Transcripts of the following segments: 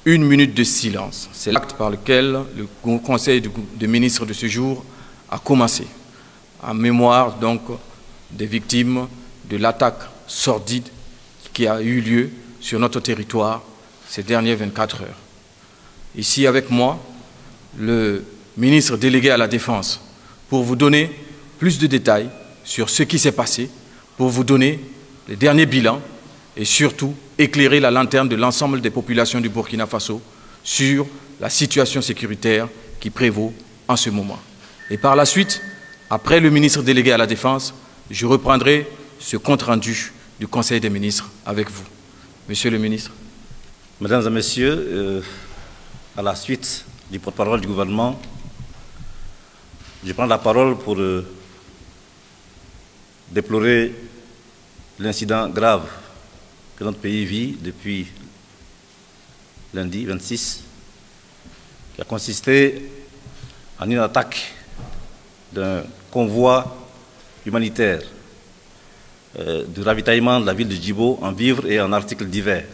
une minute de silence. C'est l'acte par lequel le Conseil des ministres de ce jour a commencé, en mémoire donc des victimes de l'attaque sordide qui a eu lieu sur notre territoire ces dernières 24 heures. Ici avec moi, le ministre délégué à la Défense, pour vous donner plus de détails sur ce qui s'est passé, pour vous donner les derniers bilans et surtout éclairer la lanterne de l'ensemble des populations du Burkina Faso sur la situation sécuritaire qui prévaut en ce moment. Et par la suite, après le ministre délégué à la Défense, je reprendrai ce compte-rendu du Conseil des ministres avec vous. Monsieur le ministre. Mesdames et messieurs, à la suite du porte-parole du gouvernement, je prends la parole pour déplorer l'incident grave que notre pays vit depuis lundi 26, qui a consisté en une attaque d'un convoi humanitaire du ravitaillement de la ville de Djibo en vivres et en articles divers.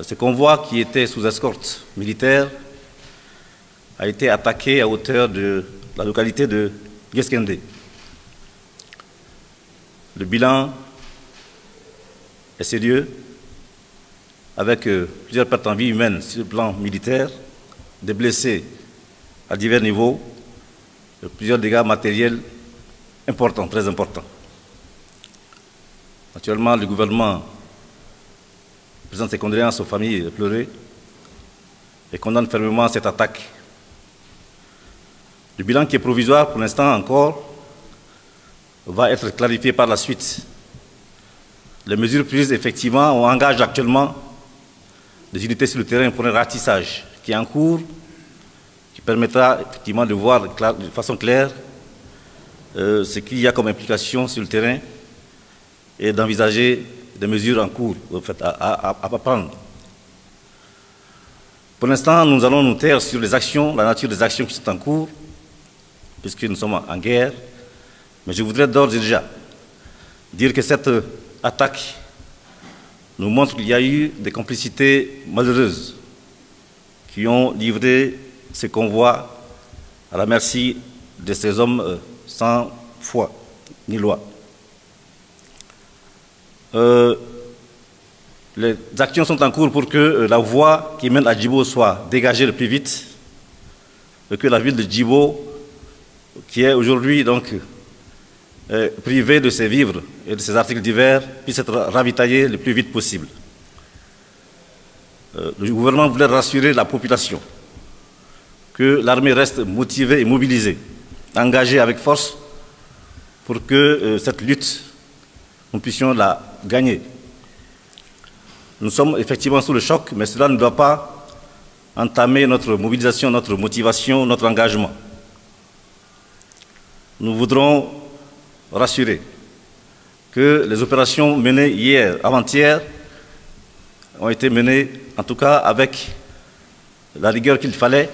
Ce convoi, qui était sous escorte militaire, a été attaqué à hauteur de la localité de Gueskende. Le bilan est sérieux, avec plusieurs pertes en vie humaine sur le plan militaire, des blessés à divers niveaux, plusieurs dégâts matériels importants, très importants. Actuellement, le gouvernement présente ses condoléances aux familles pleurées et condamne fermement cette attaque. Le bilan, qui est provisoire pour l'instant encore, va être clarifié par la suite. Les mesures prises, effectivement, on engage actuellement des unités sur le terrain pour un ratissage qui est en cours, qui permettra effectivement de voir de façon claire ce qu'il y a comme implication sur le terrain et d'envisager des mesures en cours à prendre. Pour l'instant, nous allons nous taire sur les actions, la nature des actions qui sont en cours, puisque nous sommes en guerre. Mais je voudrais d'ores et déjà dire que cette attaque nous montre qu'il y a eu des complicités malheureuses qui ont livré ces convois à la merci de ces hommes sans foi ni loi. Les actions sont en cours pour que la voie qui mène à Djibo soit dégagée le plus vite et que la ville de Djibo, qui est aujourd'hui donc privée de ses vivres et de ses articles divers, puisse être ravitaillée le plus vite possible. Le gouvernement voulait rassurer la population que l'armée reste motivée et mobilisée, engagée avec force pour que cette lutte, nous puissions la gagner. Nous sommes effectivement sous le choc, mais cela ne doit pas entamer notre mobilisation, notre motivation, notre engagement. Nous voudrons rassurer que les opérations menées hier, avant-hier, ont été menées, en tout cas avec la rigueur qu'il fallait,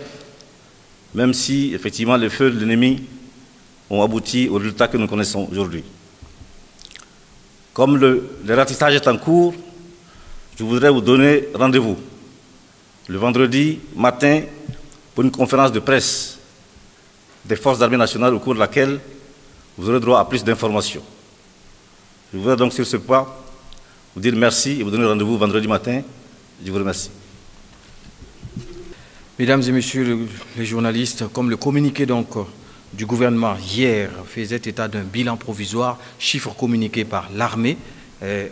même si, effectivement, les feux de l'ennemi ont abouti au résultat que nous connaissons aujourd'hui. Comme le ratissage est en cours, je voudrais vous donner rendez-vous le vendredi matin pour une conférence de presse des forces armées nationales au cours de laquelle vous aurez droit à plus d'informations. Je voudrais donc sur ce point vous dire merci et vous donner rendez-vous vendredi matin. Je vous remercie. Mesdames et messieurs les journalistes, comme le communiqué donc du gouvernement hier faisait état d'un bilan provisoire, chiffre communiqué par l'armée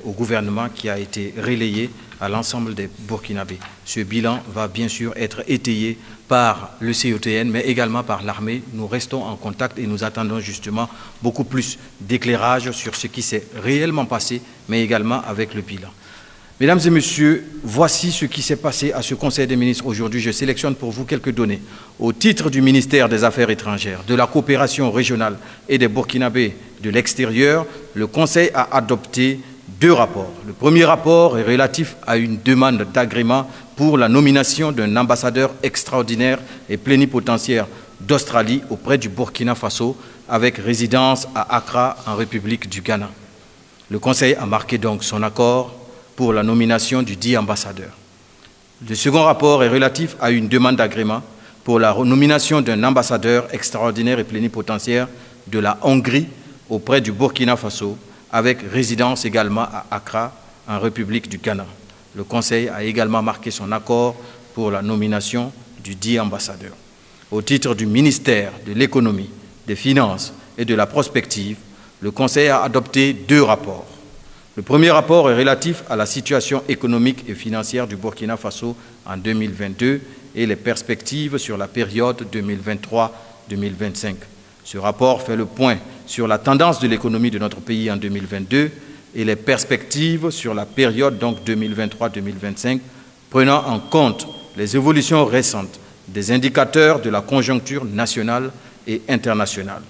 au gouvernement qui a été relayé à l'ensemble des Burkinabés. Ce bilan va bien sûr être étayé par le CETN, mais également par l'armée. Nous restons en contact et nous attendons justement beaucoup plus d'éclairage sur ce qui s'est réellement passé, mais également avec le bilan. Mesdames et messieurs, voici ce qui s'est passé à ce Conseil des ministres aujourd'hui. Je sélectionne pour vous quelques données. Au titre du ministère des Affaires étrangères, de la coopération régionale et des Burkinabés de l'extérieur, le Conseil a adopté 2 rapports. Le premier rapport est relatif à une demande d'agrément pour la nomination d'un ambassadeur extraordinaire et plénipotentiaire d'Australie auprès du Burkina Faso avec résidence à Accra en République du Ghana. Le Conseil a marqué donc son accord pour la nomination du dit ambassadeur. Le second rapport est relatif à une demande d'agrément pour la nomination d'un ambassadeur extraordinaire et plénipotentiaire de la Hongrie auprès du Burkina Faso, avec résidence également à Accra, en République du Ghana. Le Conseil a également marqué son accord pour la nomination du dit ambassadeur. Au titre du ministère de l'Économie, des Finances et de la Prospective, le Conseil a adopté 2 rapports. Le premier rapport est relatif à la situation économique et financière du Burkina Faso en 2022 et les perspectives sur la période 2023-2025. Ce rapport fait le point sur la tendance de l'économie de notre pays en 2022 et les perspectives sur la période donc 2023-2025, prenant en compte les évolutions récentes des indicateurs de la conjoncture nationale et internationale.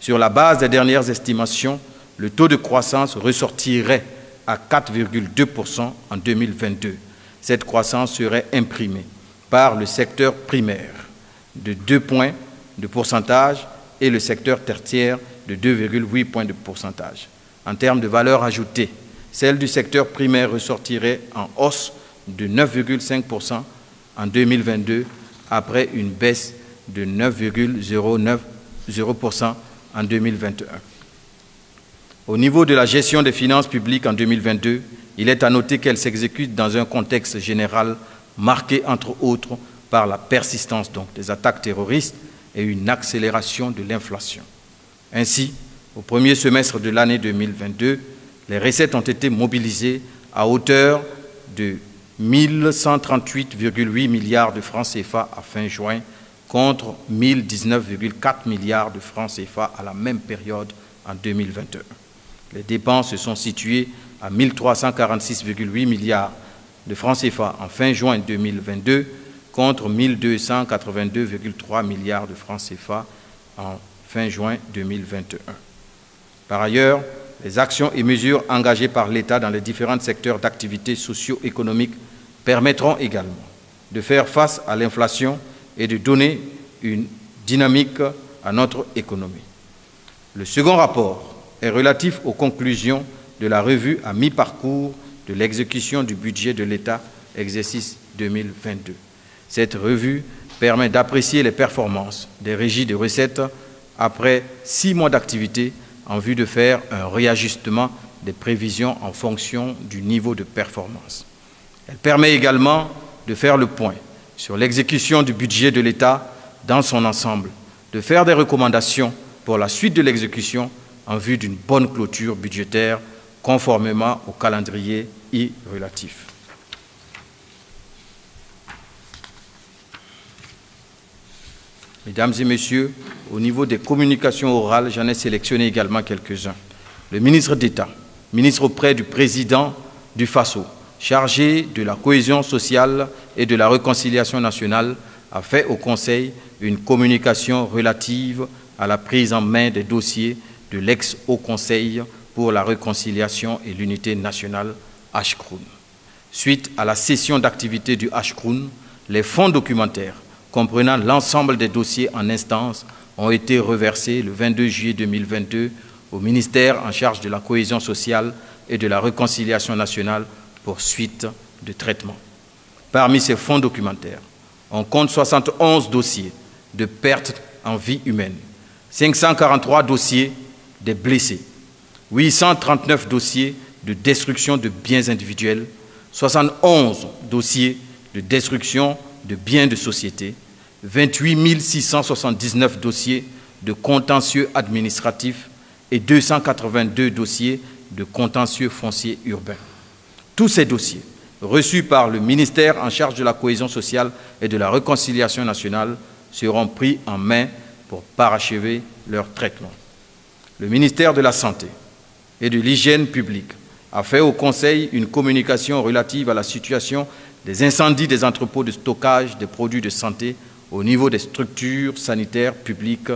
Sur la base des dernières estimations, le taux de croissance ressortirait à 4,2% en 2022. Cette croissance serait imprimée par le secteur primaire de 2 points de pourcentage et le secteur tertiaire de 2,8 points de pourcentage. En termes de valeur ajoutée, celle du secteur primaire ressortirait en hausse de 9,5% en 2022 après une baisse de 9,0% en 2021. Au niveau de la gestion des finances publiques en 2022, il est à noter qu'elle s'exécute dans un contexte général marqué entre autres par la persistance donc, des attaques terroristes et une accélération de l'inflation. Ainsi, au premier semestre de l'année 2022, les recettes ont été mobilisées à hauteur de 1 138,8 milliards de francs CFA à fin juin contre 1 019,4 milliards de francs CFA à la même période en 2021. Les dépenses se sont situées à 1 346,8 milliards de francs CFA en fin juin 2022 contre 1 282,3 milliards de francs CFA en fin juin 2021. Par ailleurs, les actions et mesures engagées par l'État dans les différents secteurs d'activité socio-économiques permettront également de faire face à l'inflation et de donner une dynamique à notre économie. Le second rapport est relatif aux conclusions de la revue à mi-parcours de l'exécution du budget de l'État, exercice 2022. Cette revue permet d'apprécier les performances des régies de recettes après 6 mois d'activité en vue de faire un réajustement des prévisions en fonction du niveau de performance. Elle permet également de faire le point sur l'exécution du budget de l'État dans son ensemble, de faire des recommandations pour la suite de l'exécution en vue d'une bonne clôture budgétaire conformément au calendrier y relatif. Mesdames et messieurs, au niveau des communications orales, j'en ai sélectionné également quelques-uns. Le ministre d'État, ministre auprès du président du Faso, chargé de la cohésion sociale et de la réconciliation nationale, a fait au Conseil une communication relative à la prise en main des dossiers de l'ex-Haut Conseil pour la réconciliation et l'unité nationale, HCROUN. Suite à la cession d'activité du HCROUN, les fonds documentaires comprenant l'ensemble des dossiers en instance ont été reversés le 22 juillet 2022 au ministère en charge de la cohésion sociale et de la réconciliation nationale pour suite de traitement. Parmi ces fonds documentaires, on compte 71 dossiers de pertes en vie humaine, 543 dossiers des blessés, 839 dossiers de destruction de biens individuels, 71 dossiers de destruction de biens de société, 28 679 dossiers de contentieux administratifs et 282 dossiers de contentieux foncier urbain. Tous ces dossiers, reçus par le ministère en charge de la cohésion sociale et de la réconciliation nationale, seront pris en main pour parachever leur traitement. Le ministère de la Santé et de l'Hygiène publique a fait au Conseil une communication relative à la situation des incendies des entrepôts de stockage des produits de santé au niveau des structures sanitaires publiques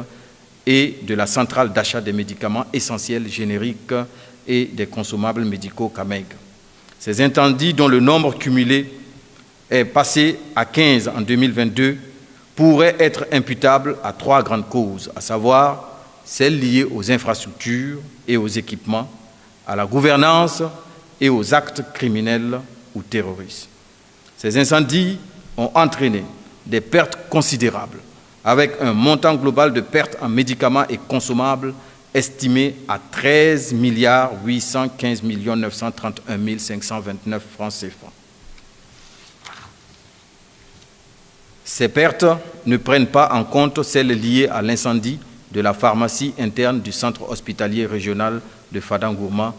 et de la centrale d'achat des médicaments essentiels génériques et des consommables médicaux CAMEG. Ces incendies, dont le nombre cumulé est passé à 15 en 2022, pourraient être imputables à 3 grandes causes, à savoir celles liées aux infrastructures et aux équipements, à la gouvernance et aux actes criminels ou terroristes. Ces incendies ont entraîné des pertes considérables, avec un montant global de pertes en médicaments et consommables estimé à 13 815 931 529 francs CFA. Ces pertes ne prennent pas en compte celles liées à l'incendie de la pharmacie interne du centre hospitalier régional de Fadangourma,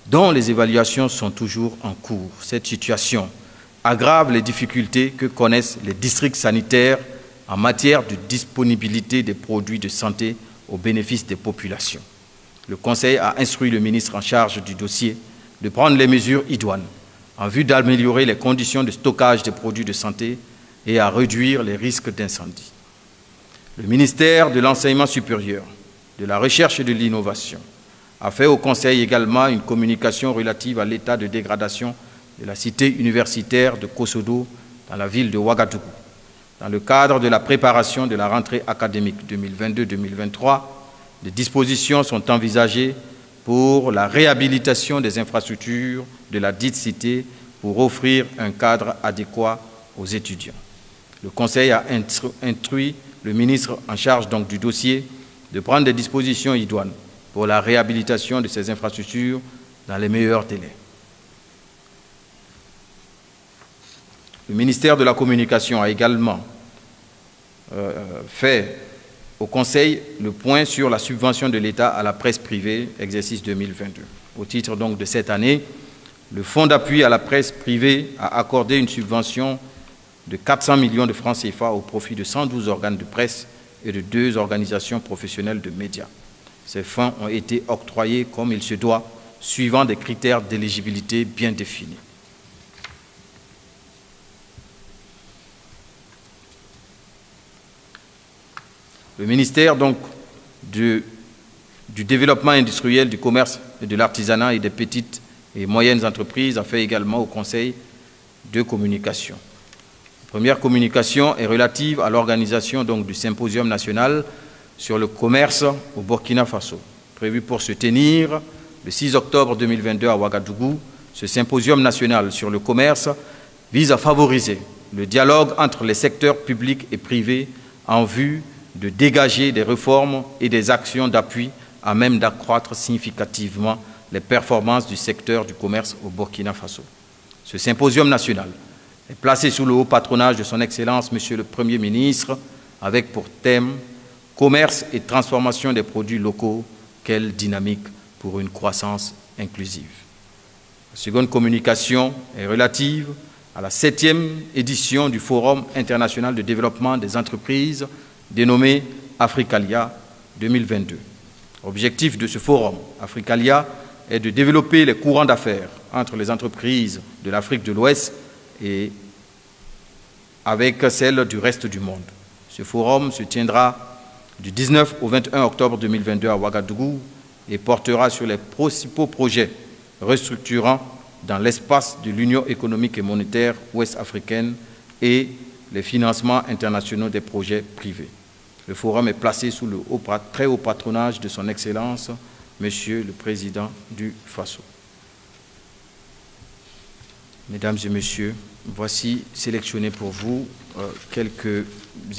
dont les évaluations sont toujours en cours. Cette situation aggrave les difficultés que connaissent les districts sanitaires en matière de disponibilité des produits de santé au bénéfice des populations. Le Conseil a instruit le ministre en charge du dossier de prendre les mesures idoines en vue d'améliorer les conditions de stockage des produits de santé et à réduire les risques d'incendie. Le ministère de l'Enseignement supérieur, de la Recherche et de l'Innovation a fait au Conseil également une communication relative à l'état de dégradation de la cité universitaire de Kosodo dans la ville de Ouagadougou. Dans le cadre de la préparation de la rentrée académique 2022-2023, des dispositions sont envisagées pour la réhabilitation des infrastructures de la dite cité pour offrir un cadre adéquat aux étudiants. Le Conseil a instruit le ministre en charge donc du dossier de prendre des dispositions idoines pour la réhabilitation de ces infrastructures dans les meilleurs délais. Le ministère de la Communication a également fait au Conseil le point sur la subvention de l'État à la presse privée, exercice 2022. Au titre donc de cette année, le Fonds d'appui à la presse privée a accordé une subvention de 400 millions de francs CFA au profit de 112 organes de presse et de 2 organisations professionnelles de médias. Ces fonds ont été octroyés comme il se doit, suivant des critères d'éligibilité bien définis. Le ministère donc du développement industriel, du commerce et de l'artisanat et des petites et moyennes entreprises a fait également au Conseil de communication. La première communication est relative à l'organisation donc du symposium national sur le commerce au Burkina Faso. Prévu pour se tenir le 6 octobre 2022 à Ouagadougou, ce symposium national sur le commerce vise à favoriser le dialogue entre les secteurs publics et privés en vue de dégager des réformes et des actions d'appui à même d'accroître significativement les performances du secteur du commerce au Burkina Faso. Ce symposium national est placé sous le haut patronage de son Excellence, Monsieur le Premier ministre, avec pour thème « Commerce et transformation des produits locaux, quelle dynamique pour une croissance inclusive ». La seconde communication est relative à la 7e édition du Forum international de développement des entreprises dénommé Africalia 2022. L'objectif de ce forum, Africalia, est de développer les courants d'affaires entre les entreprises de l'Afrique de l'Ouest et avec celles du reste du monde. Ce forum se tiendra du 19 au 21 octobre 2022 à Ouagadougou et portera sur les principaux projets restructurants dans l'espace de l'Union économique et monétaire ouest-africaine et les financements internationaux des projets privés. Le forum est placé sous le très haut patronage de son Excellence, Monsieur le Président du Faso. Mesdames et Messieurs, voici sélectionné pour vous quelques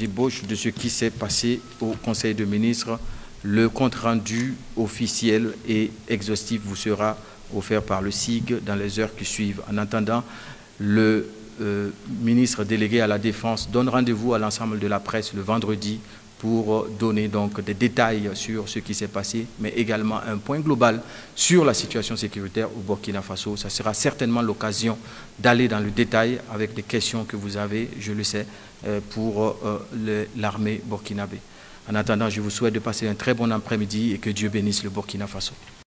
ébauches de ce qui s'est passé au Conseil des ministres. Le compte-rendu officiel et exhaustif vous sera offert par le SIG dans les heures qui suivent. En attendant, le ministre délégué à la Défense donne rendez-vous à l'ensemble de la presse le vendredi pour donner donc des détails sur ce qui s'est passé, mais également un point global sur la situation sécuritaire au Burkina Faso. Ça sera certainement l'occasion d'aller dans le détail avec les questions que vous avez, je le sais, pour l'armée burkinabé. En attendant, je vous souhaite de passer un très bon après-midi et que Dieu bénisse le Burkina Faso.